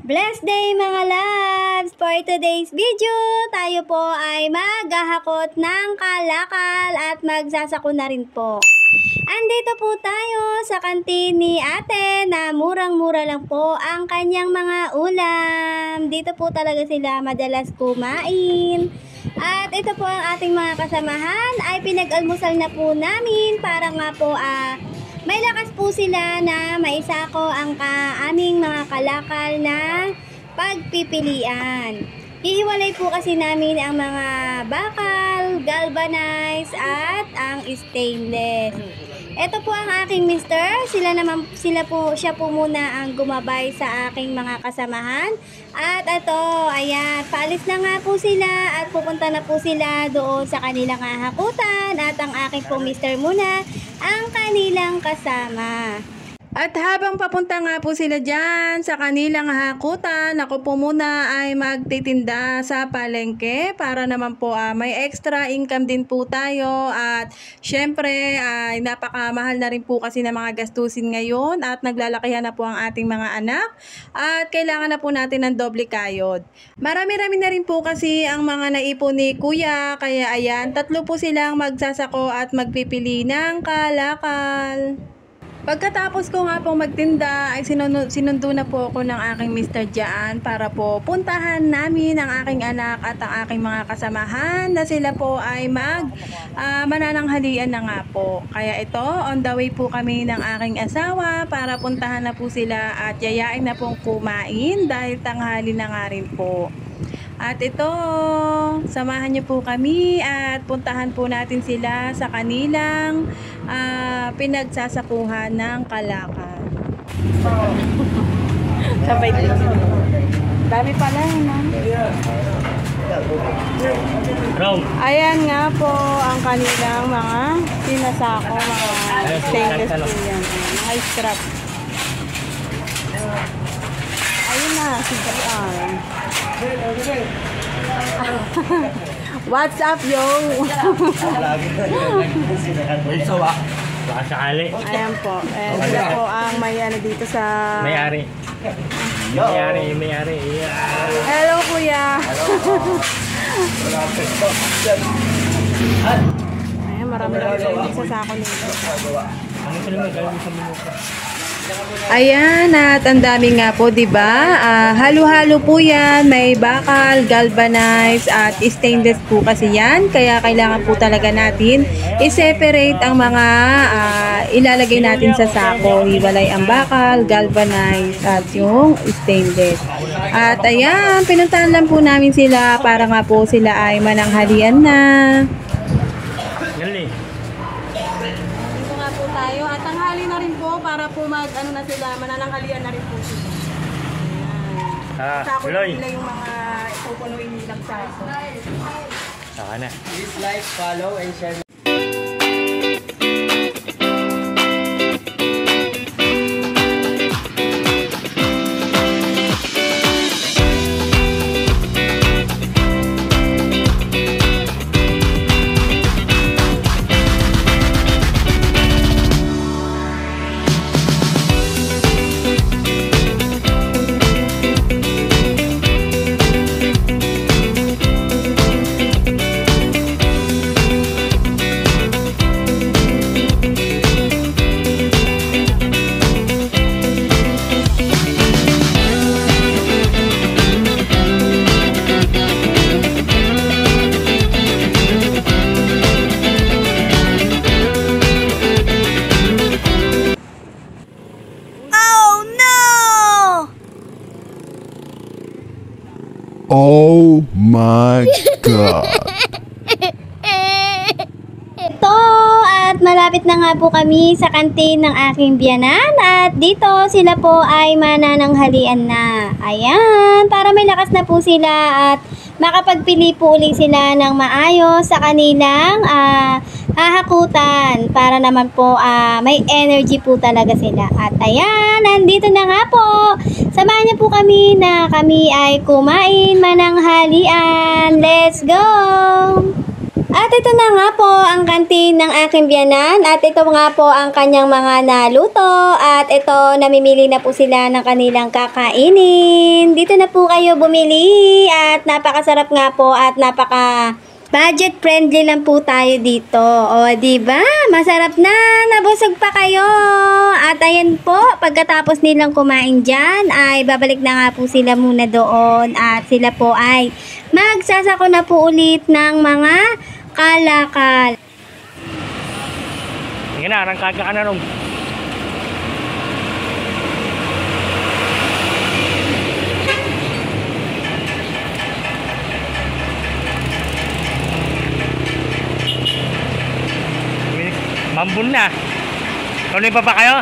Blessed day mga loves! For today's video, tayo po ay maghahakot ng kalakal at magsasako na rin po. Andito po tayo sa kantin ni ate na murang-mura lang po ang kanyang mga ulam. Dito po talaga sila madalas kumain. At ito po ang ating mga kasamahan ay pinag-almusal na po namin para nga po may lakas po sila na maisako ang aming mga kalakal na pagpipilian. Hihiwalay po kasi namin ang mga bakal, galvanized at ang stainless. Ito po ang aking mister. Siya po muna ang gumabay sa aking mga kasamahan. At ito, ayan, paalis na nga po sila at pupunta na po sila doon sa kanilang hakutan. At ang aking po mister muna ang kanilang kasama. At habang papunta nga po sila dyan sa kanilang hakutan, ako po muna ay magtitinda sa palengke para naman po may extra income din po tayo. At syempre ay napakamahal na rin po kasi ng mga gastusin ngayon at naglalakihan na po ang ating mga anak at kailangan na po natin ng doble kayod. Marami-rami na rin po kasi ang mga naipon ni kuya, kaya ayan, 3 po silang magsasako at magpipili ng kalakal. Pagkatapos ko nga pong magtinda ay sinundo na po ako ng aking mister dyan para po puntahan namin ang aking anak at ang aking mga kasamahan na sila po ay manananghalian na nga po. Kaya ito, on the way po kami ng aking asawa para puntahan na po sila at yayain na pong kumain dahil tanghali na nga rin po. At ito, samahan niyo po kami at puntahan po natin sila sa kanilang pinagsasakuhan ng kalakal. Sabay din. Dami pala yun, no? Ayan nga po ang kanilang mga sinasako, mga stainless po yan. Mga strap. Ayun na, si JR. What's up, yo? Baka sakali. Ayan po. Sila po ang may dito sa... May-ari. May-ari. Hello, kuya. Ayan, marami sa sako nito. Ano pa naman gawin sa minuto? Ayan, at ang dami nga po, diba? Halo-halo po yan. May bakal, galvanized, at stainless po kasi yan. Kaya kailangan po talaga natin i-separate ang mga ilalagay natin sa sako. Hiwalay ang bakal, galvanized, at yung stainless. At ayan, pinuntahan lang po namin sila para nga po sila ay mananghalian na. Galing. Dito nga po tayo at tanghali na rin po para po na sila, manananghalian na rin po sila. Ayan. Sako na nila yung mga pupunuin nilang sako. Saka na. Please like, follow, and share. Oh my God! Ito, at malapit na nga po kami sa kantin ng aking biyanan at dito sila po ay manananghalian na. Ayan, para may lakas na po sila at makapagpili po ulit sila ng maayos sa kanilang hahakutan para naman po may energy po talaga sila. At ayan, nandito na nga po. Samahan niyo po kami na kami ay kumain mananghalian. Let's go! At ito na nga po ang kantin ng aking biyanan at ito nga po ang kanyang mga naluto at ito namimili na po sila ng kanilang kakainin. Dito na po kayo bumili at napakasarap nga po at napaka budget friendly lang po tayo dito. O di ba? Masarap na, nabusog pa kayo. At ayan po, pagkatapos nilang kumain diyan ay babalik na nga po sila muna doon at sila po ay magsasako na po ulit ng mga kalakal. Sige na, arangkaga ka na nung. Mambun na. Tuloy pa ba kayo?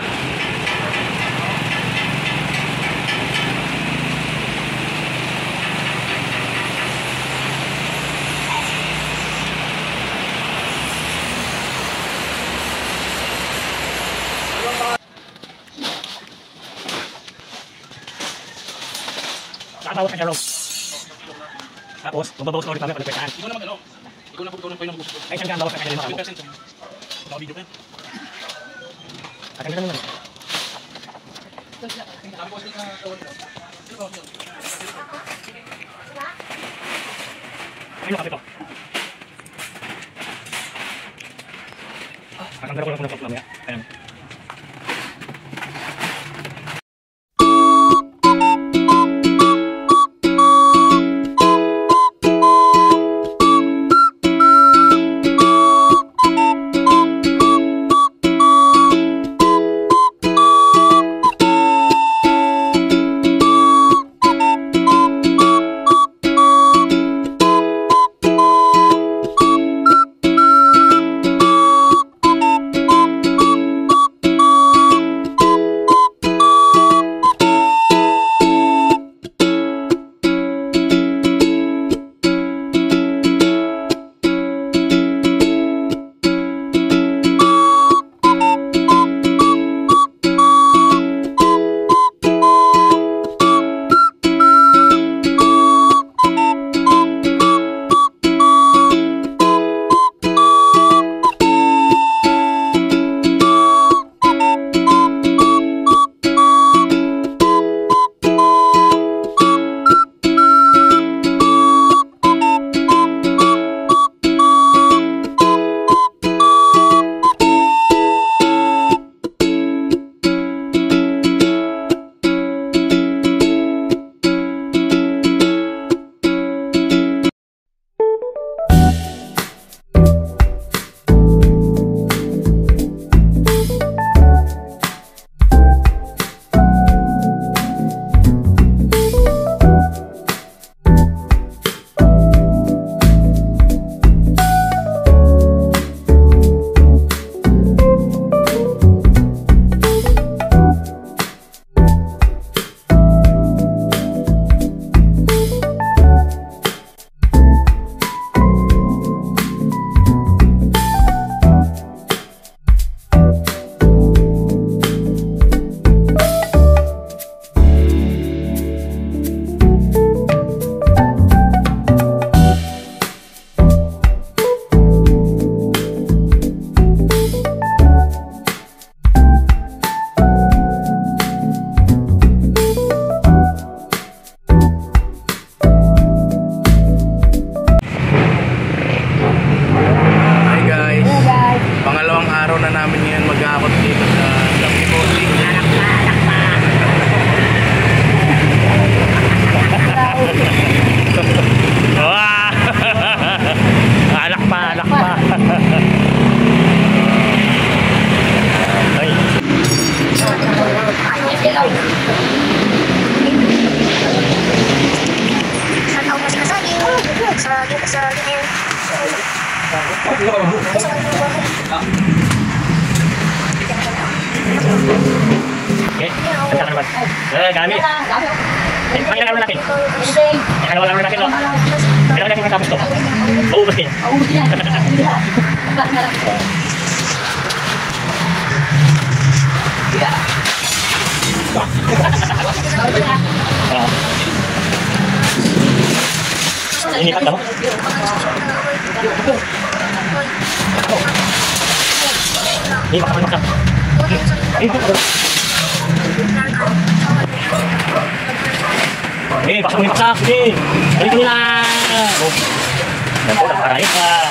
Nakatawag ka siya, Rob. Tapos, magbabawas na ulit kami pagpesaan. Ikaw na mag-ano? Ikaw na po yung gusto. Ay, saan ka ang bawas na kanya rin 10%. Naka-video pa yan. Akin na naman. Sabi ko sila na tawag na. Ayun, kapit ko. Matanggal ko lang po ng mamaya. Ayan. Okay, handa ka naman. Gamit. Pakilala mo natin. Pakilala mo natin, no? Kailangan natin matapos to. Maubos din. Inikat mo? Eh, baksak. Eh, baksak. Eh, baksak mo yung baksak. Eh, balik mo nila. Oh. Yan po, nakarahin ka.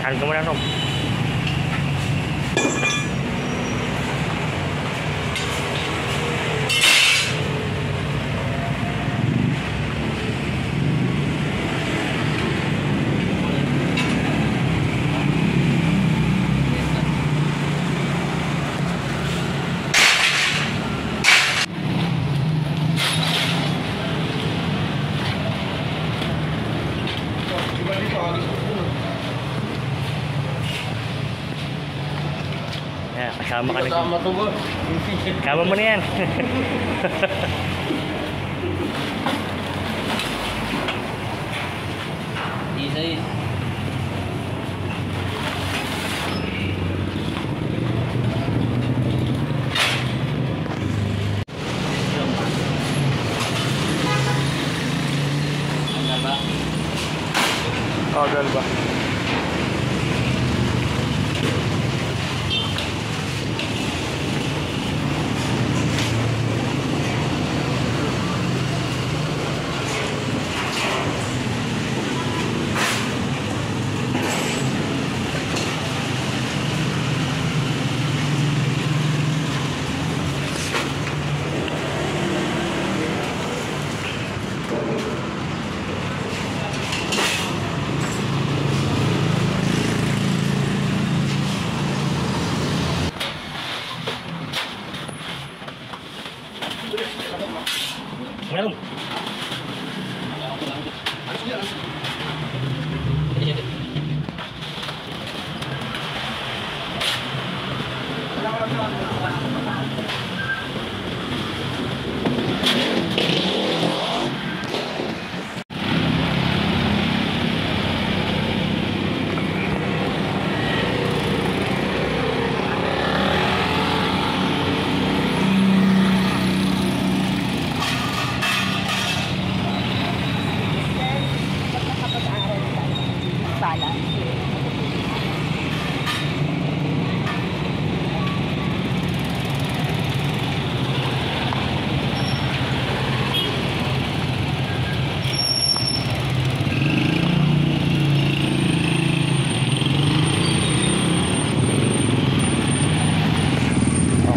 Halin ka muna, Rom. Yeah, kasama ka na. Kasama to ba? Kasama mo na yan. Isa. Tagal ba? Meron.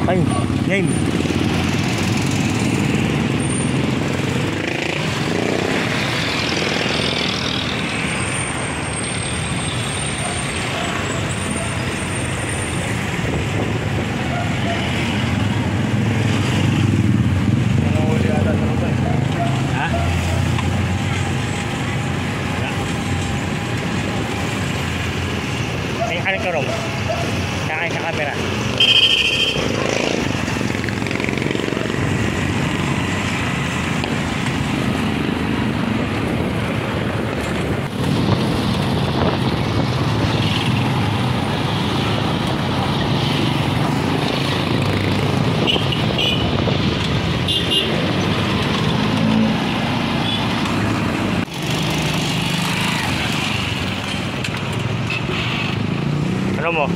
Okay, game. Ha? Ay, kanin ka, Rom. Kakain sa camera. Ano mo?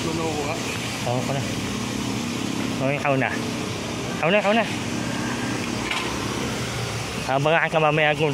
Sunog ko nga. Oo ko na. Oo, ikaw na. Ikaw na. Abangan ka mamaya gun.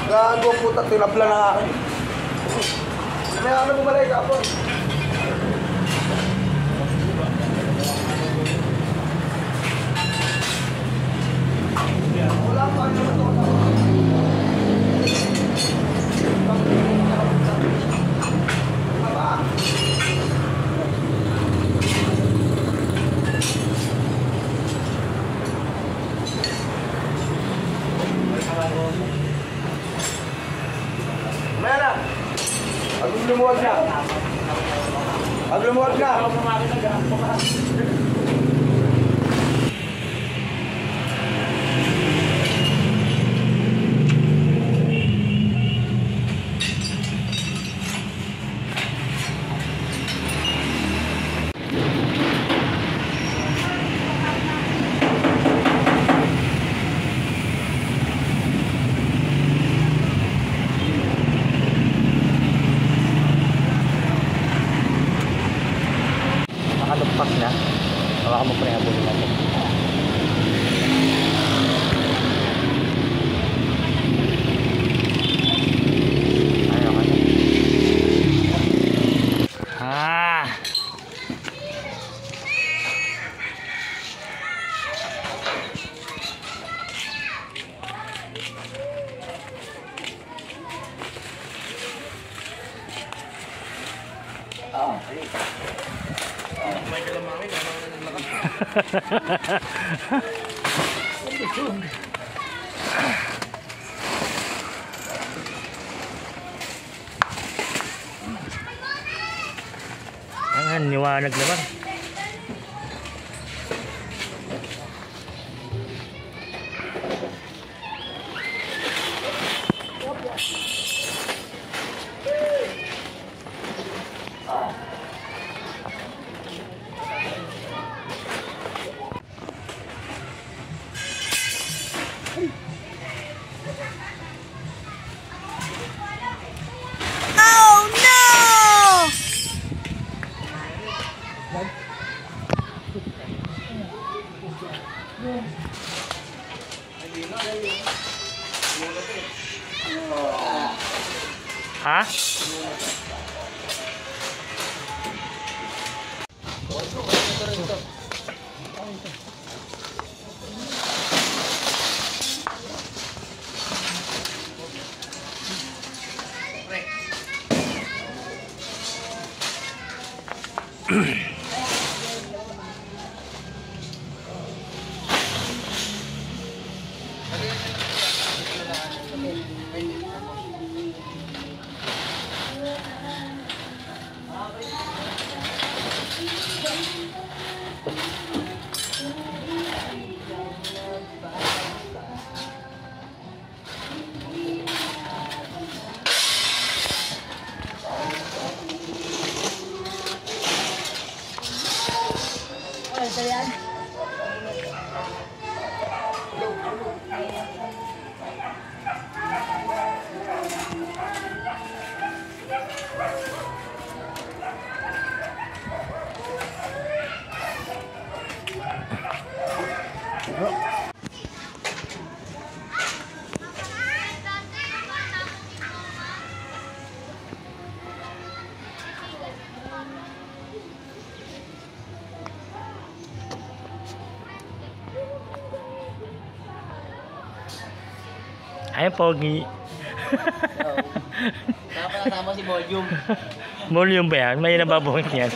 Gago puta, tinapla na akin. May ano mo balay kapon? Wala pa ano to. Mera! Aglumuwag na! Aglumuwag na! Nakalugpak na. Hawakan mo pa rin habulin natin. Ayaw ka na. Ang niwanag naman. Ha? Ay, pogi. Nakapasama si Volume. Volume ba yan? May nababuhit yan.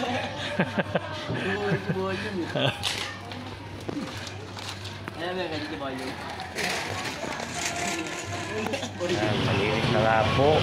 Volume. Alam mo yung si Volume. Maliit na nga po.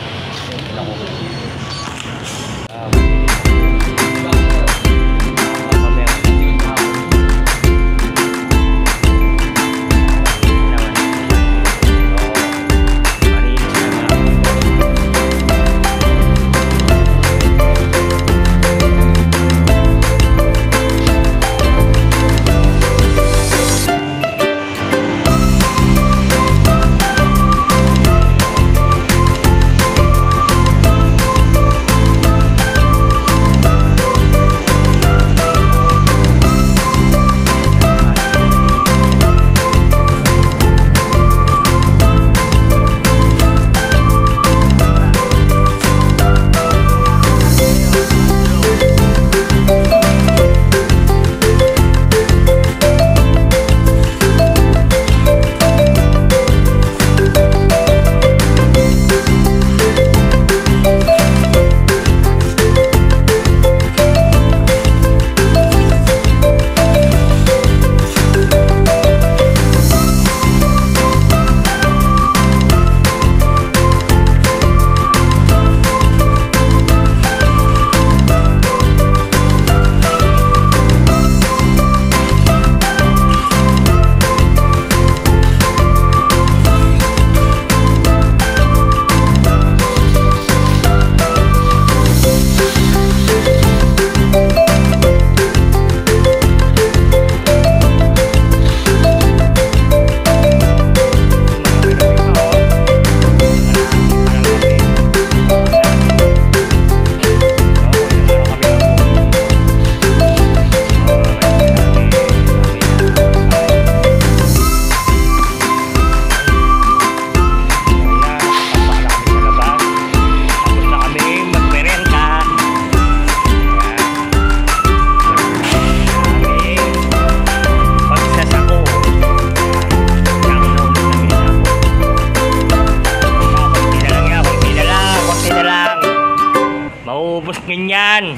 Ganyan.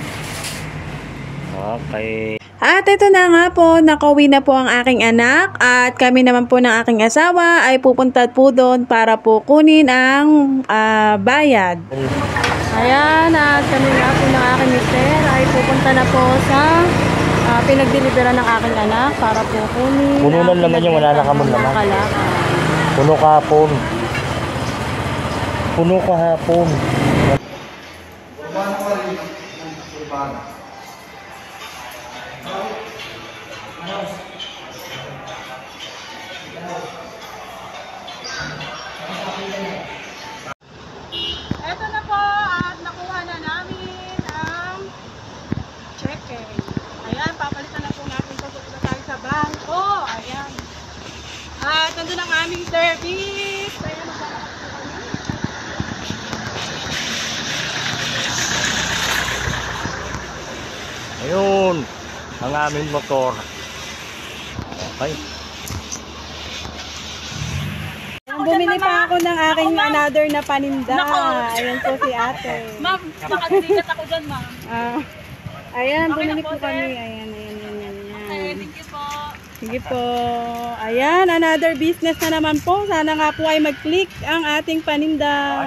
Okay. At ito na nga po, nakauwi na po ang aking anak at kami naman po ng aking asawa ay pupunta po doon para po kunin ang bayad. Ayan, at kami nga po ng aking mister ay pupunta na po sa pinagdeliveran ng aking anak para po kunin. Puno lang naman yung wala na kamon naman. Puno kahapon. Puno kahapon. Ito na po at nakuha na namin ang cheque. Ayan, papalitan na po natin ito tayo sa bangko. Ayan. At nandun ang aming service. Ayan, maglalakad po kami. Ayun, ang aming motor. Okay. Bumili pa ako ng aking another na paninda. Ayan po si ate. Ma'am, nakadilikat ako dyan, ma'am. Ayan, bumili po kami. Ayan. Thank you po. Sige po. Ayan, another business na naman po. Sana nga po ay mag-click ang ating paninda.